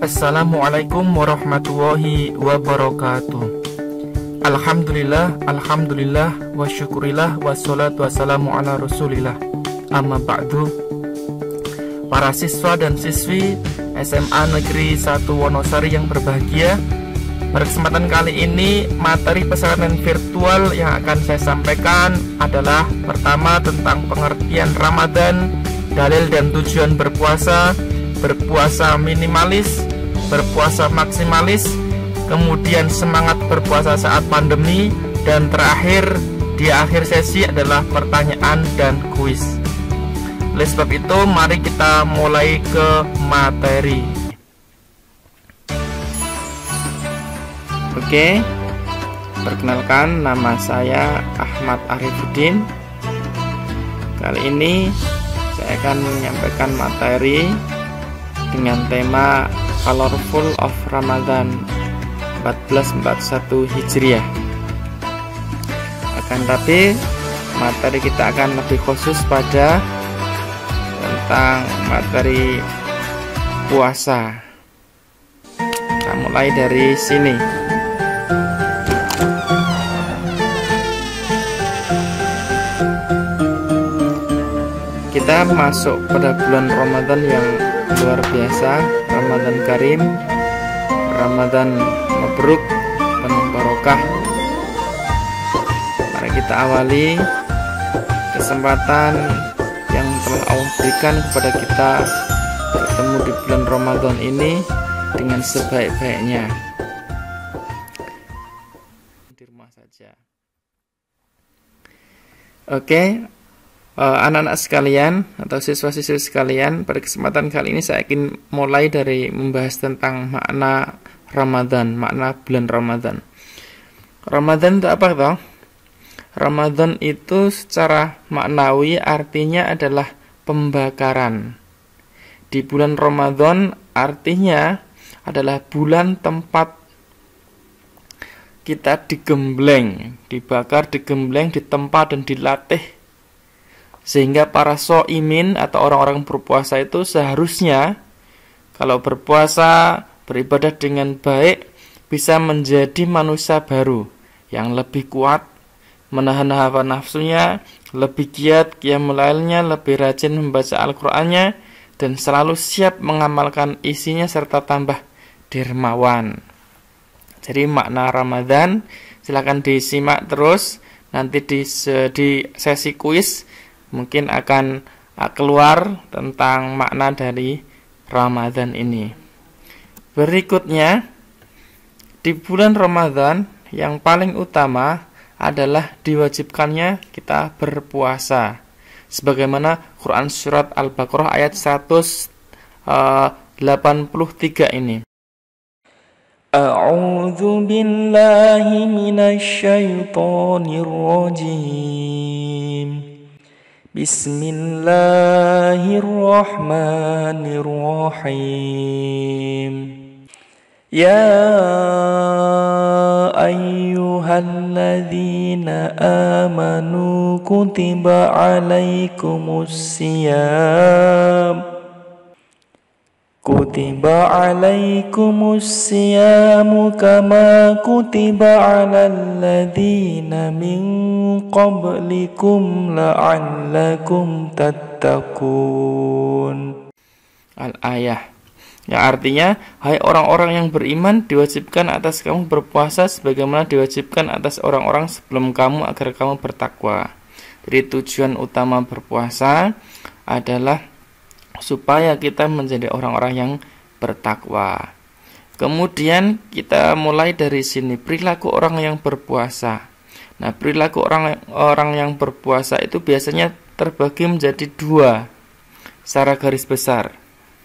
Assalamualaikum warahmatullahi wabarakatuh. Alhamdulillah, wa syukurillah, wassalatu wassalamu ala rasulillah. Amma ba'du. Para siswa dan siswi SMA Negeri 1 Wonosari yang berbahagia, pada kesempatan kali ini materi pesantren virtual yang akan saya sampaikan adalah pertama tentang pengertian Ramadan, dalil dan tujuan berpuasa, berpuasa minimalis, berpuasa maksimalis, kemudian semangat berpuasa saat pandemi, dan terakhir di akhir sesi adalah pertanyaan dan kuis. Oleh sebab itu, mari kita mulai ke materi. Oke, perkenalkan, nama saya Ahmad Arifuddin. Kali ini saya akan menyampaikan materi dengan tema Colorful of Ramadan 1441 Hijriah. Akan tapi materi kita akan lebih khusus pada tentang materi puasa. Kita mulai dari sini. Kita masuk pada bulan Ramadan yang luar biasa, Ramadan Karim, Ramadan Mabruk, penuh barokah. Mari kita awali kesempatan yang telah Allah berikan kepada kita bertemu di bulan Ramadan ini dengan sebaik-baiknya di rumah saja. Oke, anak-anak sekalian atau siswa-siswi sekalian, pada kesempatan kali ini saya ingin mulai dari membahas tentang makna Ramadan, makna bulan Ramadan. Ramadan itu apa toh? Ramadan itu secara maknawi artinya adalah pembakaran. Di bulan Ramadan artinya adalah bulan tempat kita digembleng, dibakar, digembleng, ditempa dan dilatih, sehingga para shoimin atau orang-orang berpuasa itu seharusnya kalau berpuasa, beribadah dengan baik, bisa menjadi manusia baru yang lebih kuat, menahan hawa nafsunya, lebih giat qiyamul lailnya, lebih rajin membaca Al-Qur'annya, dan selalu siap mengamalkan isinya serta tambah dermawan. Jadi makna Ramadan silakan disimak terus, nanti di sesi kuis mungkin akan keluar tentang makna dari Ramadan ini. Berikutnya, di bulan Ramadan yang paling utama adalah diwajibkannya kita berpuasa. Sebagaimana Quran surat Al-Baqarah ayat 183 ini. A'udzu billahi minasy syaithanir rajim. Bismillahirrahmanirrahim. Ya ayyuhalladzina amanu kutiba alaikumus siyam kama kutiba alal ladzina min qablikum la'allakum tattaqun. Al-ayah, yang artinya, hai orang-orang yang beriman, diwajibkan atas kamu berpuasa sebagaimana diwajibkan atas orang-orang sebelum kamu agar kamu bertakwa. Jadi tujuan utama berpuasa adalah supaya kita menjadi orang-orang yang bertakwa. Kemudian kita mulai dari sini, perilaku orang yang berpuasa. Nah, perilaku orang yang berpuasa itu biasanya terbagi menjadi dua secara garis besar.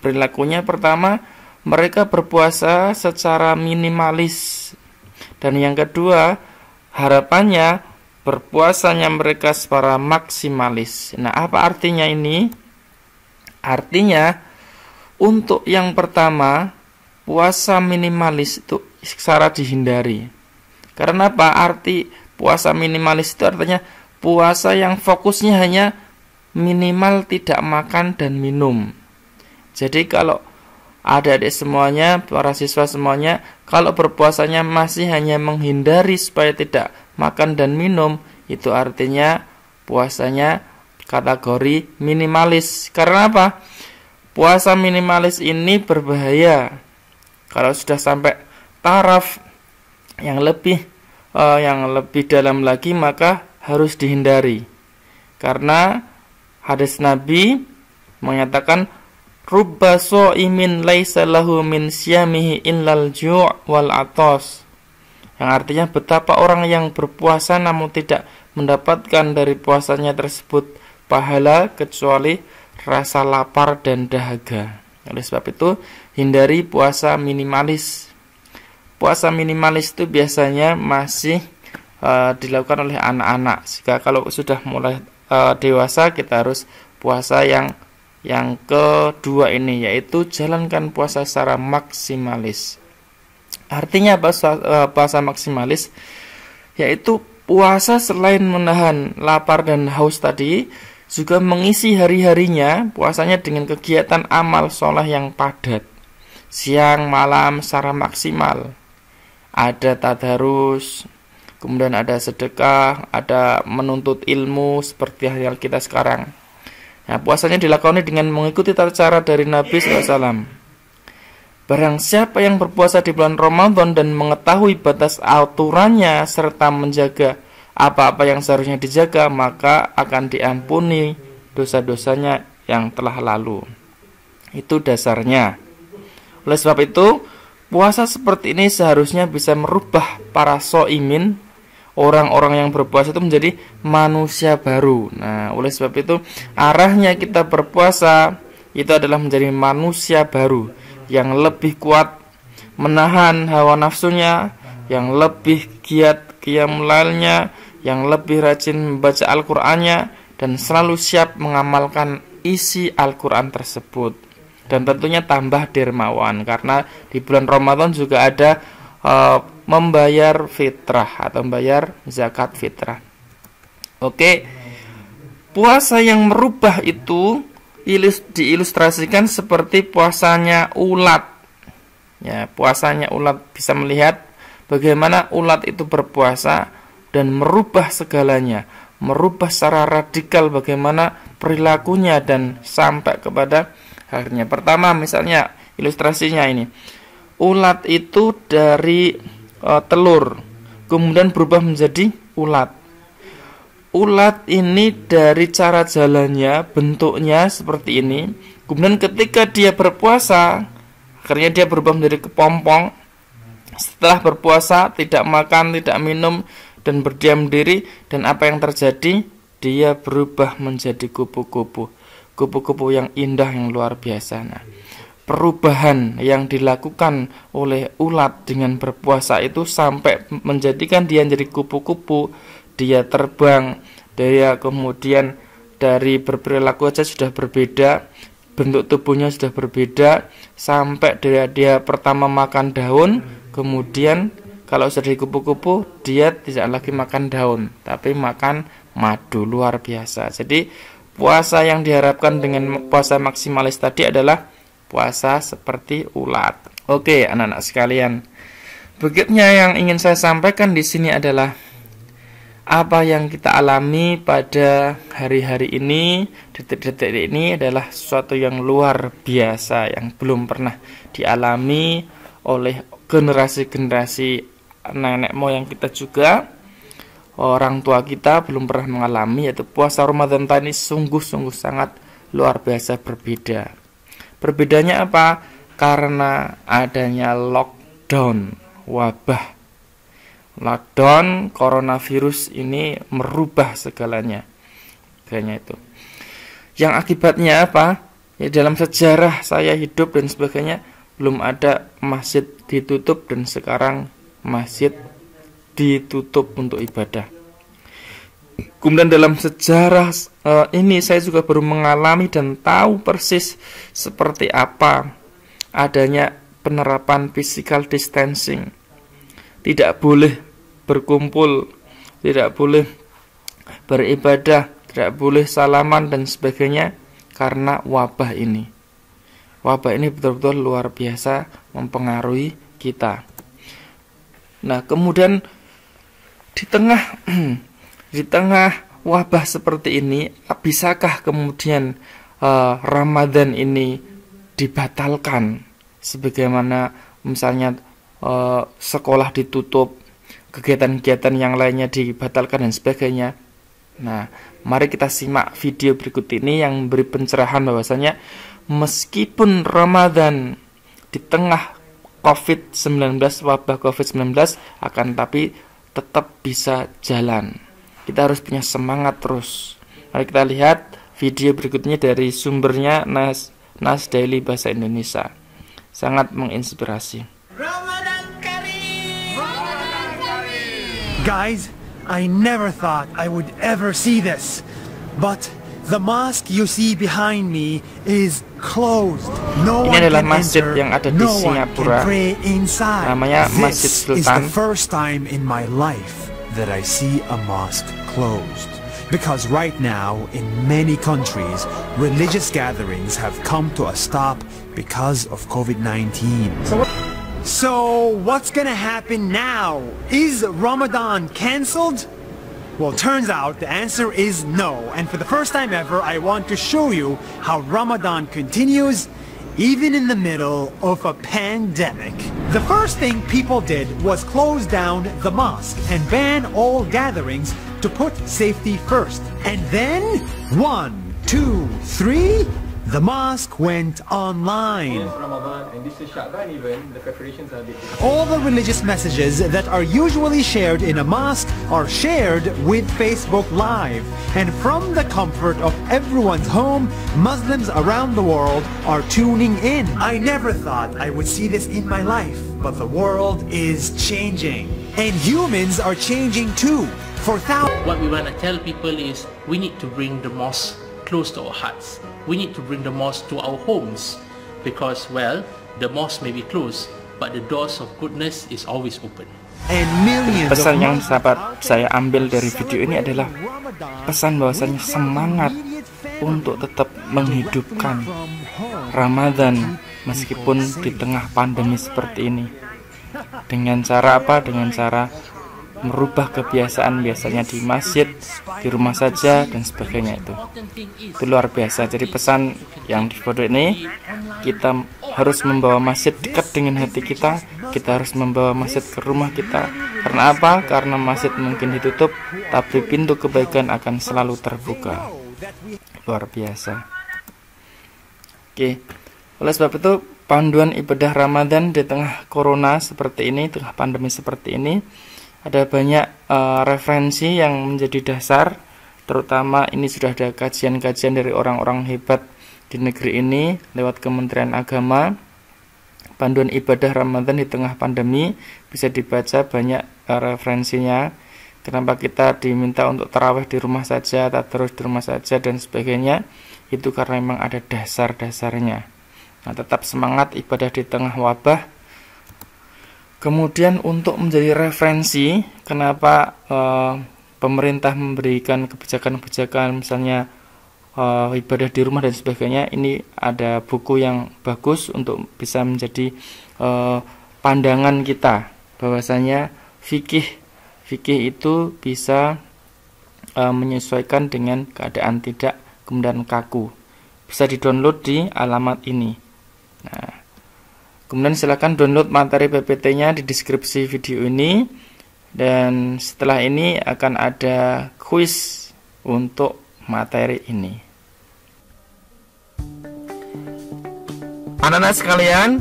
Perilakunya pertama, mereka berpuasa secara minimalis. Dan yang kedua, harapannya berpuasanya mereka secara maksimalis. Nah, apa artinya ini? Artinya, untuk yang pertama, puasa minimalis itu secara dihindari. Karena apa? Arti puasa minimalis itu artinya puasa yang fokusnya hanya minimal tidak makan dan minum. Jadi kalau adik-adik semuanya, para siswa semuanya, kalau berpuasanya masih hanya menghindari supaya tidak makan dan minum, itu artinya puasanya kategori minimalis. Karena apa? Puasa minimalis ini berbahaya. Kalau sudah sampai taraf yang lebih dalam lagi, maka harus dihindari. Karena hadis Nabi menyatakan rubba sha'imin laisa lahu min siyamihi illal ju' wal atas. Yang artinya betapa orang yang berpuasa namun tidak mendapatkan dari puasanya tersebut pahala kecuali rasa lapar dan dahaga. Oleh sebab itu, hindari puasa minimalis. Puasa minimalis itu biasanya masih dilakukan oleh anak-anak. Jika kalau sudah mulai dewasa, kita harus puasa yang kedua ini, yaitu jalankan puasa secara maksimalis. Artinya puasa maksimalis yaitu puasa selain menahan lapar dan haus tadi, juga mengisi hari-harinya puasanya dengan kegiatan amal soleh yang padat, siang malam secara maksimal. Ada tadarus, kemudian ada sedekah, ada menuntut ilmu seperti hal kita sekarang. Nah, puasanya dilakoni dengan mengikuti tata cara dari Nabi SAW. Barang siapa yang berpuasa di bulan Ramadan dan mengetahui batas aturannya serta menjaga apa-apa yang seharusnya dijaga, maka akan diampuni dosa-dosanya yang telah lalu. Itu dasarnya. Oleh sebab itu, puasa seperti ini seharusnya bisa merubah para shaimin, orang-orang yang berpuasa itu menjadi manusia baru. Nah, oleh sebab itu arahnya kita berpuasa itu adalah menjadi manusia baru yang lebih kuat menahan hawa nafsunya, yang lebih giat qiyamul lailnya, yang lebih rajin membaca Al-Qur'annya, dan selalu siap mengamalkan isi Al-Qur'an tersebut. Dan tentunya tambah dermawan, karena di bulan Ramadan juga ada membayar fitrah atau membayar zakat fitrah. Oke, puasa yang merubah itu diilustrasikan seperti puasanya ulat. Ya, puasanya ulat, bisa melihat bagaimana ulat itu berpuasa dan merubah segalanya, merubah secara radikal bagaimana perilakunya dan sampai kepada akhirnya. Pertama, misalnya ilustrasinya ini. Ulat itu dari telur, kemudian berubah menjadi ulat. Ulat ini dari cara jalannya, bentuknya seperti ini. Kemudian ketika dia berpuasa, akhirnya dia berubah menjadi kepompong. Setelah berpuasa, tidak makan, tidak minum, dan berdiam diri. Dan apa yang terjadi? Dia berubah menjadi kupu-kupu. Kupu-kupu yang indah, yang luar biasa. Nah, perubahan yang dilakukan oleh ulat dengan berpuasa itu sampai menjadikan dia menjadi kupu-kupu. Dia terbang, dia kemudian dari berperilaku saja sudah berbeda, bentuk tubuhnya sudah berbeda, sampai dia pertama makan daun, kemudian kalau sudah di kupu-kupu dia tidak lagi makan daun, tapi makan madu. Luar biasa. Jadi puasa yang diharapkan dengan puasa maksimalis tadi adalah puasa seperti ulat. Oke, anak-anak sekalian. Berikutnya yang ingin saya sampaikan di sini adalah apa yang kita alami pada hari-hari ini, detik-detik ini adalah sesuatu yang luar biasa yang belum pernah dialami oleh generasi-generasi nenek moyang kita juga. Orang tua kita belum pernah mengalami, yaitu puasa Ramadan ini sungguh-sungguh sangat luar biasa berbeda. Perbedaannya apa? Karena adanya lockdown, wabah. Lockdown coronavirus ini merubah segalanya. Itu. Yang akibatnya apa? Ya, dalam sejarah saya hidup dan sebagainya belum ada masjid ditutup dan sekarang masjid ditutup untuk ibadah. Kemudian dalam sejarah ini saya juga baru mengalami dan tahu persis seperti apa adanya penerapan physical distancing. Tidak boleh berkumpul, tidak boleh beribadah, tidak boleh salaman dan sebagainya karena wabah ini. wabah ini betul-betul luar biasa mempengaruhi kita. Nah, kemudian di tengah wabah seperti ini, bisakah kemudian Ramadan ini dibatalkan? Sebagaimana misalnya sekolah ditutup, kegiatan-kegiatan yang lainnya dibatalkan dan sebagainya. Nah, mari kita simak video berikut ini yang memberi pencerahan bahwasanya meskipun Ramadan di tengah COVID-19, wabah COVID-19, akan tapi tetap bisa jalan. Kita harus punya semangat terus. Mari kita lihat video berikutnya dari sumbernya Nas Daily Bahasa Indonesia. Sangat menginspirasi. Ramadan Kareem! Ramadan Kareem! Guys, I never thought I would ever see this, but the mosque you see behind me is closed. No Ini one adalah can masjid enter, yang ada di no one Singapura. can pray inside. Namanya Masjid This is Sultan. the first time in my life that I see a mosque closed. Because right now, in many countries, religious gatherings have come to a stop because of COVID-19. So what's gonna happen now? Is Ramadan cancelled? Well, turns out the answer is no. And for the first time ever, I want to show you how Ramadan continues even in the middle of a pandemic. The first thing people did was close down the mosque and ban all gatherings to put safety first. And then, 1, 2, 3, the mosque went online. Ramadan and this is Sha'ban even, the preparations are big. All the religious messages that are usually shared in a mosque are shared with Facebook Live. And from the comfort of everyone's home, Muslims around the world are tuning in. I never thought I would see this in my life, but the world is changing. And humans are changing too. For thousands. What we want to tell people is we need to bring the mosque close to our hearts. We need to bring the mosque to our homes because, well, the mosque may be closed, but the doors of goodness is always open. And millions Pesan of yang Muslims sahabat out saya there ambil dari video ini adalah Ramadan pesan bahwasanya with their semangat immediate family untuk tetap menghidupkan from home. Ramadan meskipun di tengah pandemi seperti ini. Dengan cara apa? Dengan cara merubah kebiasaan biasanya di masjid, di rumah saja dan sebagainya itu. Itu luar biasa. Jadi pesan yang di foto ini, kita harus membawa masjid dekat dengan hati kita. Kita harus membawa masjid ke rumah kita. Karena apa? Karena masjid mungkin ditutup, tapi pintu kebaikan akan selalu terbuka. Luar biasa. Oke. Oleh sebab itu, panduan ibadah Ramadan di tengah corona seperti ini, tengah pandemi seperti ini, ada banyak referensi yang menjadi dasar, terutama ini sudah ada kajian-kajian dari orang-orang hebat di negeri ini lewat Kementerian Agama. Panduan ibadah Ramadan di tengah pandemi bisa dibaca banyak referensinya. Kenapa kita diminta untuk tarawih di rumah saja, tadarus di rumah saja dan sebagainya? Itu karena memang ada dasar-dasarnya. Nah, tetap semangat ibadah di tengah wabah. Kemudian untuk menjadi referensi, kenapa pemerintah memberikan kebijakan-kebijakan misalnya ibadah di rumah dan sebagainya, ini ada buku yang bagus untuk bisa menjadi pandangan kita bahwasanya fikih itu bisa menyesuaikan dengan keadaan tidak kemudian kaku. Bisa di-download di alamat ini. Nah, kemudian silakan download materi PPT-nya di deskripsi video ini. Dan setelah ini akan ada kuis untuk materi ini. Anak-anak sekalian,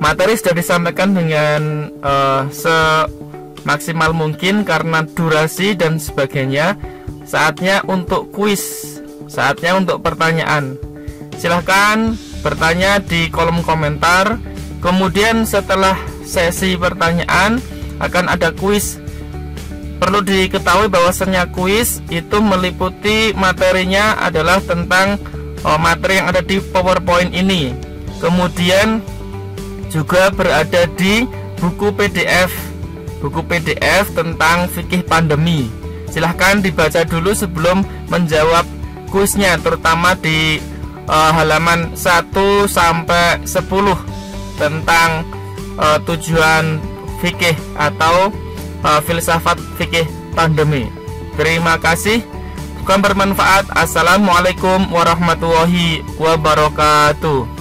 materi sudah disampaikan dengan semaksimal mungkin karena durasi dan sebagainya. Saatnya untuk kuis, saatnya untuk pertanyaan. Silahkan bertanya di kolom komentar. Kemudian setelah sesi pertanyaan akan ada kuis. Perlu diketahui bahwasannya kuis itu meliputi materinya adalah tentang materi yang ada di PowerPoint ini. Kemudian juga berada di buku PDF tentang fikih pandemi. Silahkan dibaca dulu sebelum menjawab kuisnya, terutama di halaman 1 sampai 10 tentang tujuan fikih atau filsafat fikih pandemi. Terima kasih. Semoga bermanfaat. Assalamualaikum warahmatullahi wabarakatuh.